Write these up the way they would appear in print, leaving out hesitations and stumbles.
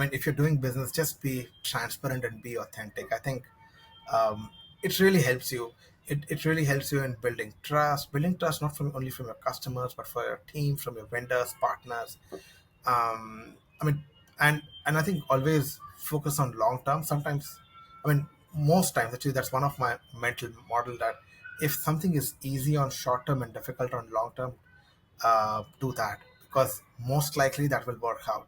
I mean, if you're doing business, just be transparent and be authentic. I think um, it really helps you. It really helps you in building trust not from only from your customers, but for your team, from your vendors, partners. I mean, and I think always focus on long term. Sometimes, I mean, most times actually, that's one of my mental model that if something is easy on short term and difficult on long term, do that because most likely that will work out.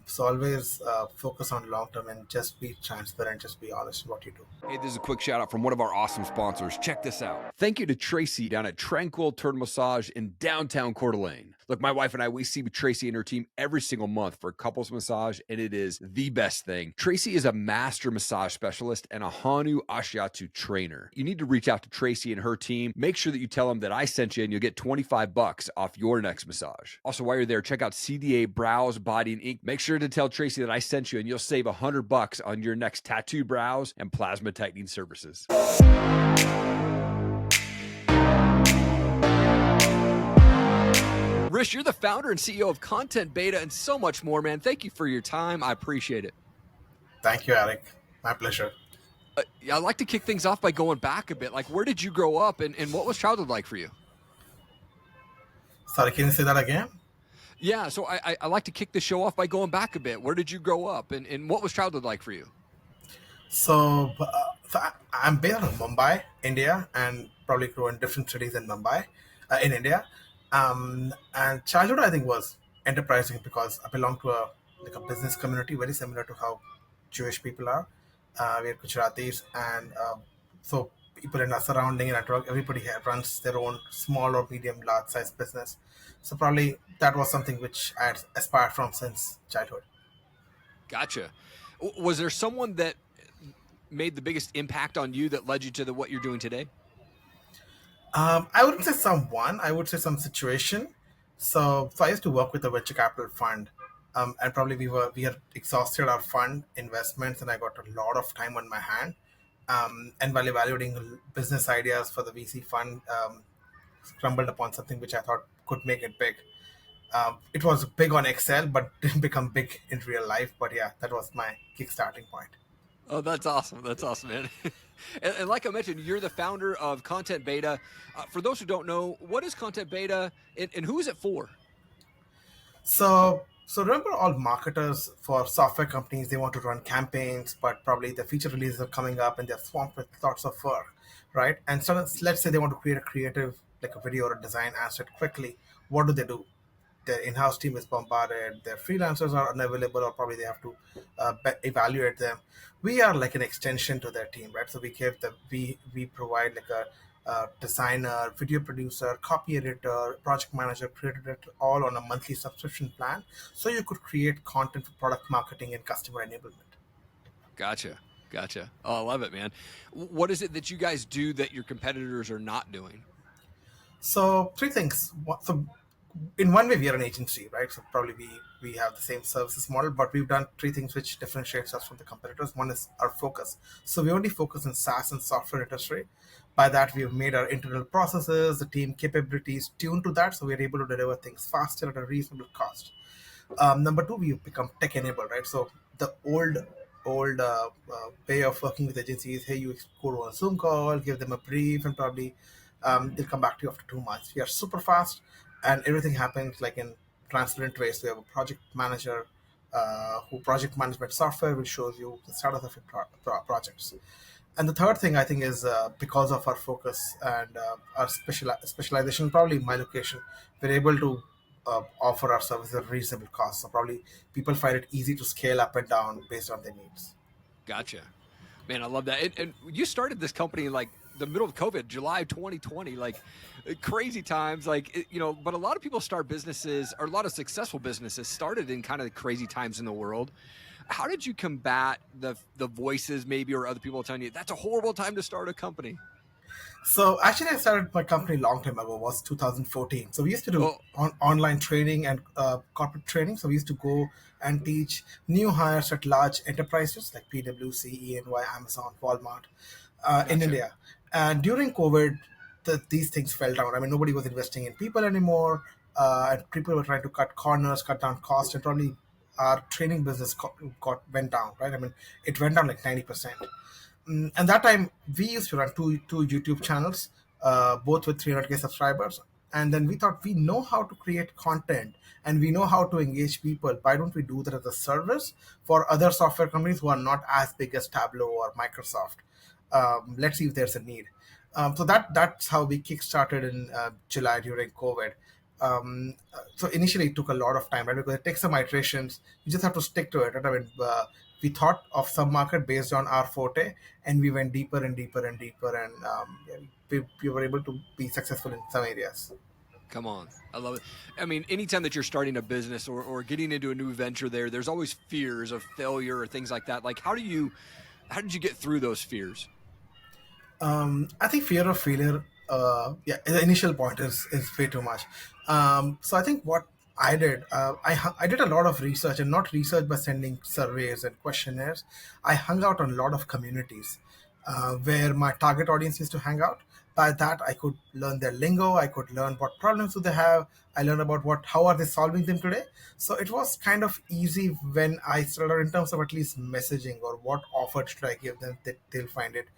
So always focus on long term and just be transparent, just be honest in what you do. Hey, this is a quick shout out from one of our awesome sponsors. Check this out. Thank you to Tracy down at Tranquil Turtle Massage in downtown Coeur d'Alene. Look, my wife and I, we see Tracy and her team every single month for couples massage, and it is the best thing. Tracy is a master massage specialist and a Hanu Ashiatsu trainer. You need to reach out to Tracy and her team. Make sure that you tell them that I sent you, and you'll get $25 off your next massage. Also, while you're there, check out CDA Brows, Body, and Ink. Make sure to tell Tracy that I sent you, and you'll save $100 on your next tattoo brows and plasma tightening services. Rish, you're the founder and CEO of Content Beta and so much more, man. Thank you for your time. I appreciate it. Thank you, Erik. My pleasure. I'd like to kick things off by going back a bit. Like, where did you grow up and what was childhood like for you? Sorry, can you say that again? Yeah, so I like to kick the show off by going back a bit. Where did you grow up and what was childhood like for you? I'm based out of Mumbai, India, and probably grew in different cities in Mumbai, in India. And childhood, I think, was enterprising because I belong to a business community very similar to how Jewish people are. We're Gujaratis, and so people in our surrounding network, everybody runs their own small or medium, large size business. So probably that was something which I had aspired from since childhood. Gotcha. Was there someone that made the biggest impact on you that led you to what you're doing today? I wouldn't say someone. I would say some situation. So I used to work with a venture capital fund, and probably we had exhausted our fund investments, and I got a lot of time on my hand. And while evaluating business ideas for the VC fund, stumbled upon something which I thought could make it big. It was big on Excel, but didn't become big in real life. But yeah, that was my kickstarting point. Oh, that's awesome. That's awesome, man. And like I mentioned, you're the founder of Content Beta. For those who don't know, what is Content Beta and who is it for? So remember all marketers for software companies, they want to run campaigns, but probably the feature releases are coming up and they're swamped with lots of work, right? And so let's say they want to create a creative, like a video or a design asset quickly. What do? Their in-house team is bombarded, their freelancers are unavailable, or probably they have to evaluate them. We are like an extension to their team, right? So we provide like a designer, video producer, copy editor, project manager, creative director, all on a monthly subscription plan, so you could create content for product marketing and customer enablement. Gotcha. Oh, I love it, man. What is it that you guys do that your competitors are not doing? So three things. So in one way, we are an agency, right? So probably we have the same services model, but we've done three things which differentiates us from the competitors. One is our focus. So we only focus on SaaS and software industry. By that, we have made our internal processes, the team capabilities tuned to that, so we're able to deliver things faster at a reasonable cost. Number two, we've become tech enabled, right? So the old way of working with agencies, hey, you go to a Zoom call, give them a brief, and probably they'll come back to you after 2 months. We are super fast, and everything happens like in transparent ways. We have a project manager who project management software which shows you the status of your projects. And the third thing I think is because of our focus and our specialization, probably my location, we're able to offer our services at a reasonable cost. So probably people find it easy to scale up and down based on their needs. Gotcha. Man, I love that. And you started this company like the middle of COVID, July 2020, like crazy times, like, but a lot of people start businesses, or a lot of successful businesses started in kind of crazy times in the world. How did you combat the voices maybe, or other people telling you that's a horrible time to start a company? So actually, I started my company long time ago. Was 2014. So we used to do online training and corporate training. So we used to go and teach new hires at large enterprises like PwC, EY, Amazon, Walmart in India. And during COVID, these things fell down. I mean, nobody was investing in people anymore, and people were trying to cut corners, cut down costs, and probably our training business went down, right? I mean, it went down like 90%. And that time we used to run two YouTube channels, both with 300K subscribers. And then we thought, we know how to create content and we know how to engage people. Why don't we do that as a service for other software companies who are not as big as Tableau or Microsoft? Let's see if there's a need. So that's how we kickstarted in July during COVID. So initially it took a lot of time, right? Because it takes some iterations. You just have to stick to it. Right? I mean, we thought of some market based on our forte, and we went deeper and deeper and deeper, and yeah, we were able to be successful in some areas. Come on. I love it. I mean, anytime that you're starting a business or getting into a new venture there's always fears of failure or things like that. Like, how did you get through those fears? I think fear of failure, yeah, the initial point is way too much. So I think what I did, I did a lot of research, and not research by sending surveys and questionnaires. I hung out on a lot of communities where my target audience used to hang out. By that, I could learn their lingo. I could learn what problems do they have. I learned about how are they solving them today. So it was kind of easy when I started in terms of at least messaging or what offer should I give them that they'll find it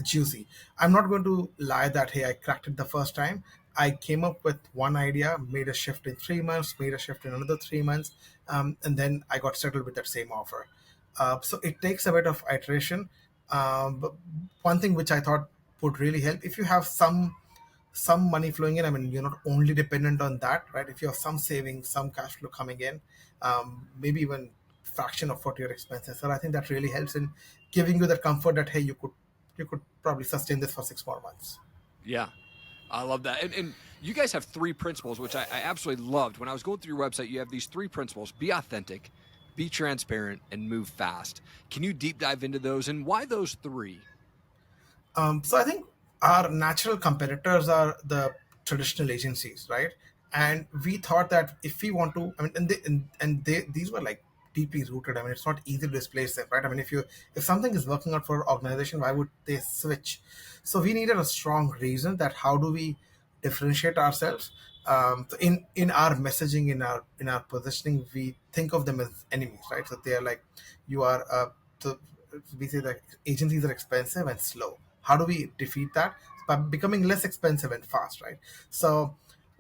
juicy. I'm not going to lie that hey, I cracked it the first time. I came up with one idea, made a shift in 3 months, made a shift in another 3 months, and then I got settled with that same offer. So it takes a bit of iteration. But one thing which I thought would really help, if you have some money flowing in. I mean, you're not only dependent on that, right? If you have some savings, some cash flow coming in, maybe even fraction of what your expenses are, I think that really helps in giving you the comfort that hey, you could probably sustain this for 6 more months. Yeah. I love that. And you guys have three principles, which I absolutely loved. When I was going through your website, you have these three principles: be authentic, be transparent, and move fast. Can you deep dive into those and why those three? So I think our natural competitors are the traditional agencies, right? And we thought that if we want to, I mean, these were like deeply rooted. I mean, it's not easy to displace them, right? I mean, if something is working out for an organization, why would they switch? So we needed a strong reason that how do we differentiate ourselves. So in our messaging, in our positioning, we think of them as enemies, right? So they are like, you are so we say that agencies are expensive and slow. How do we defeat that? By becoming less expensive and fast, right? So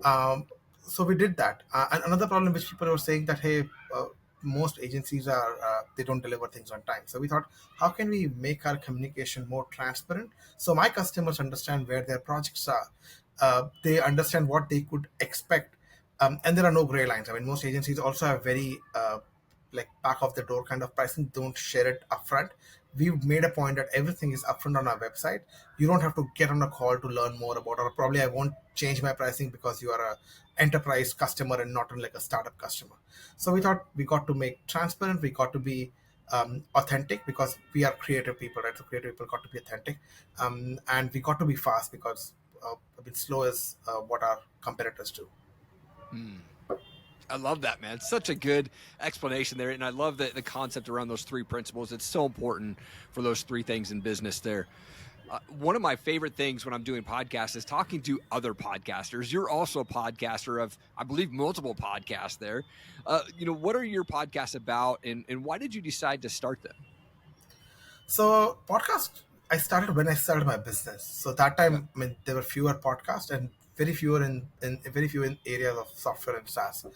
um, so we did that. And another problem which people were saying that hey, most agencies are they don't deliver things on time. So we thought, how can we make our communication more transparent so my customers understand where their projects are, they understand what they could expect, and there are no gray lines. I mean, most agencies also have very like back of the door kind of pricing, don't share it upfront. We've made a point that everything is upfront on our website. You don't have to get on a call to learn more about, or probably I won't change my pricing because you are a enterprise customer and not like a startup customer. So we thought we got to make transparent, we got to be authentic because we are creative people, right? So creative people got to be authentic, and we got to be fast because a bit slow is what our competitors do. I love that, man. It's such a good explanation there. And I love the concept around those three principles. It's so important for those three things in business there. One of my favorite things when I'm doing podcasts is talking to other podcasters. You're also a podcaster of, I believe, multiple podcasts there. What are your podcasts about, and why did you decide to start them? So podcast, I started when I started my business. So that Okay. time, I mean, there were fewer podcasts and very fewer in very few in areas of software and SaaS.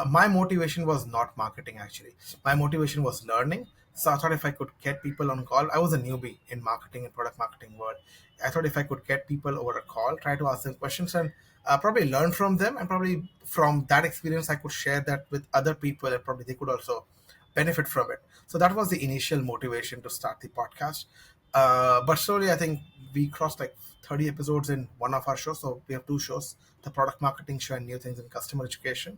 My motivation was not marketing actually. My motivation was learning. So I thought if I could get people on call, I was a newbie in marketing and product marketing world. I thought if I could get people over a call, try to ask them questions and probably learn from them, and probably from that experience, I could share that with other people, and probably they could also benefit from it. So that was the initial motivation to start the podcast. But slowly, I think we crossed like 30 episodes in one of our shows. So we have two shows: the product marketing show and new things in customer education.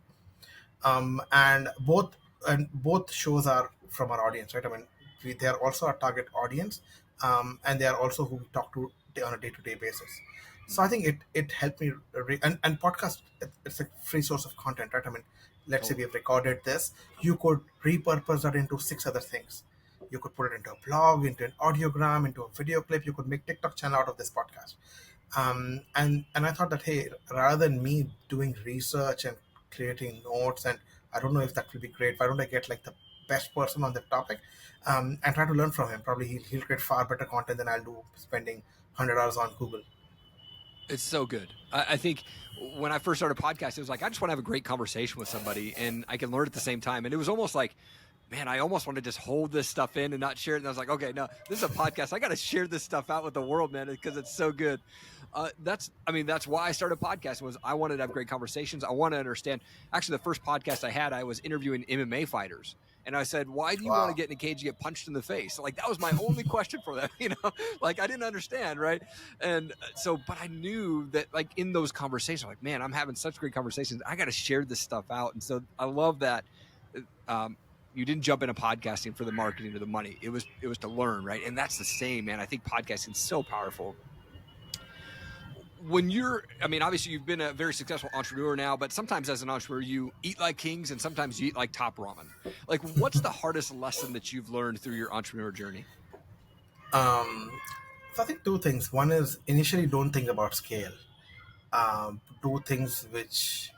And both shows are from our audience, right? I mean, they are also our target audience, and they are also who we talk to on a day-to-day basis. So I think it helped me and podcast, it's a free source of content, right? I mean, let's say we Totally. have recorded this, you could repurpose that into six other things. You could put it into a blog, into an audiogram, into a video clip. You could make TikTok channel out of this podcast. And I thought that hey, rather than me doing research and creating notes and I don't know if that will be great. Why don't I get like the best person on the topic, and try to learn from him? Probably he'll create far better content than I'll do spending 100 hours on Google. It's so good. I think when I first started podcasting, it was like, I just want to have a great conversation with somebody and I can learn at the same time. And it was almost like, man, I almost want to just hold this stuff in and not share it. And I was like, okay, no, this is a podcast. I got to share this stuff out with the world, man, because it's so good. That's why I started podcasting, was I wanted to have great conversations. I want to understand. Actually, the first podcast I had, I was interviewing MMA fighters. And I said, why do you want to Wow. get in a cage and get punched in the face? Like, that was my only question for them, like I didn't understand. Right. And so, but I knew that like in those conversations, like, man, I'm having such great conversations. I got to share this stuff out. And so I love that. You didn't jump into podcasting for the marketing or the money. It was to learn. Right. And that's the same, man. I think podcasting is so powerful. When obviously you've been a very successful entrepreneur now, but sometimes as an entrepreneur, you eat like kings and sometimes you eat like top ramen. Like, what's the hardest lesson that you've learned through your entrepreneur journey? So I think two things. One is initially don't think about scale. Do things which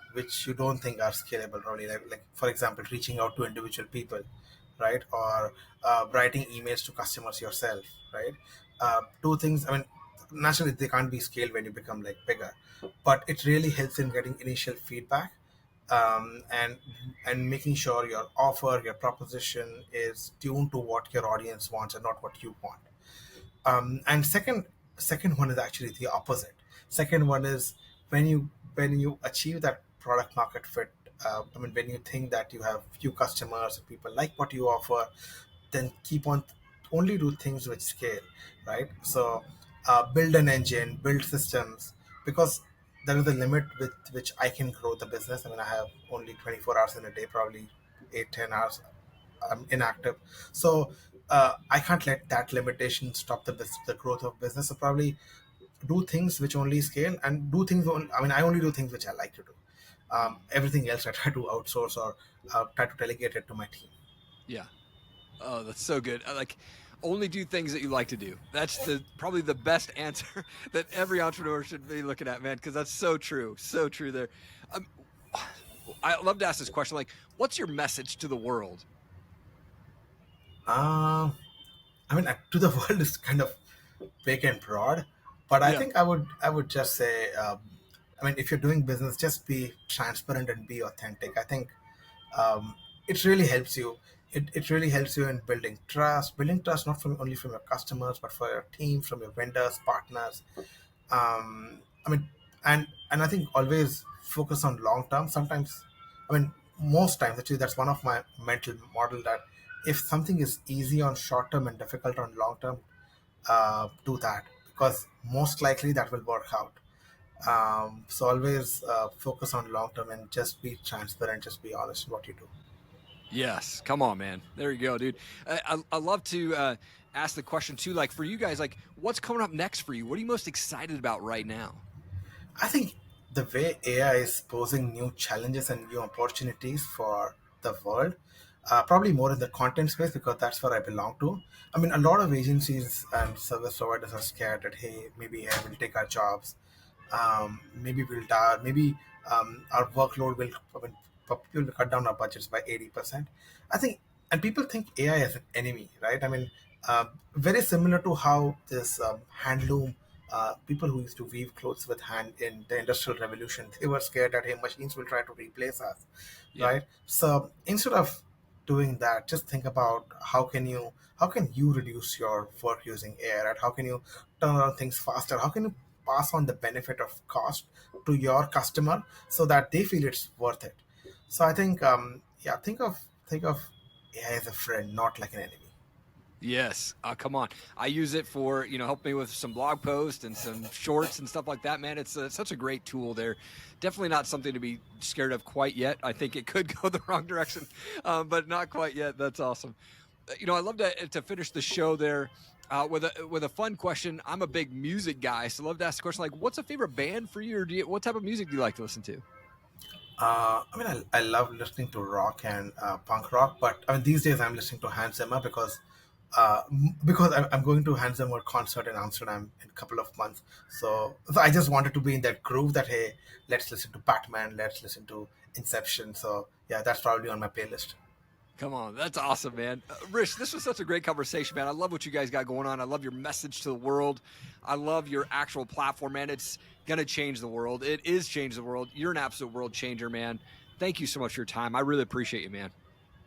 you don't think are scalable, really. Like for example, reaching out to individual people, right? Or writing emails to customers yourself, right? Two things. I mean, naturally they can't be scaled when you become like bigger, but it really helps in getting initial feedback, um, and and making sure your offer, your proposition is tuned to what your audience wants and not what you want. And second one is actually the opposite. Second one is when you achieve that product market fit. I mean, when you think that you have few customers, people like what you offer, then keep on only do things which scale, right? So build an engine, build systems, because there is a limit with which I can grow the business. I mean, I have only 24 hours in a day, probably 8-10 hours I'm inactive. So I can't let that limitation stop the growth of business. So probably do things which only scale, and do things I mean, I only do things which I like to do. Everything else I try to outsource or try to delegate it to my team. Yeah. Oh, that's so good. Like, only do things that you like to do. That's probably the best answer that every entrepreneur should be looking at, man, because that's so true. So true there. Um, I love to ask this question. Like, what's your message to the world? Uh, I mean, to the world is kind of big and broad, but I Yeah. think I would just say, I mean, if you're doing business, just be transparent and be authentic. I think it really helps you. It really helps you in building trust not from only from your customers but for your team, from your vendors, partners. I mean, and I think always focus on long term. Sometimes, I mean, most times actually that's one of my mental model, that if something is easy on short term and difficult on long term, do that, because most likely that will work out. So always focus on long term and just be transparent, just be honest in what you do. Yes. Come on, man. There you go, dude. I love to ask the question too. Like, for you guys, like, what's coming up next for you? What are you most excited about right now? I think the way AI is posing new challenges and new opportunities for the world, probably more in the content space because that's where I belong to. I mean, a lot of agencies and service providers are scared that, hey, maybe AI will take our jobs, maybe we'll die, maybe our workload will, I mean, people will cut down our budgets by 80%. I think, and people think AI is an enemy, right? I mean, very similar to how this handloom, people who used to weave clothes with hand in the industrial revolution, they were scared that, hey, machines will try to replace us, Yeah. right? So instead of doing that, just think about how can you reduce your work using AI, right? How can you turn around things faster? How can you pass on the benefit of cost to your customer so that they feel it's worth it? So I think, yeah, think of AI as a friend, not like an enemy. Yes. Come on. I use it for, help me with some blog posts and some shorts and stuff like that, man. It's such a great tool there. Definitely not something to be scared of quite yet. I think it could go the wrong direction, but not quite yet. That's awesome. I love to finish the show there with a fun question. I'm a big music guy, so I love to ask the question, like, what's a favorite band for you, or what type of music do you like to listen to? I mean, I love listening to rock and punk rock, but I mean, these days I'm listening to Hans Zimmer because I'm going to Hans Zimmer concert in Amsterdam in a couple of months. So I just wanted to be in that groove that, hey, let's listen to Batman, let's listen to inception. So yeah, that's probably on my playlist. Come on. That's awesome, man. Rish, this was such a great conversation, man. I love what you guys got going on. I love your message to the world. I love your actual platform, man. It's going to change the world. It is change the world. You're an absolute world changer, man. Thank you so much for your time. I really appreciate you, man.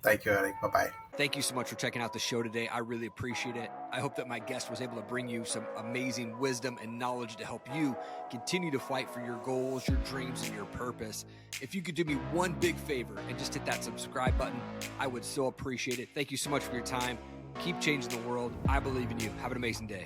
Thank you, Erik. Bye-bye. Thank you so much for checking out the show today. I really appreciate it. I hope that my guest was able to bring you some amazing wisdom and knowledge to help you continue to fight for your goals, your dreams, and your purpose. If you could do me one big favor and just hit that subscribe button, I would so appreciate it. Thank you so much for your time. Keep changing the world. I believe in you. Have an amazing day.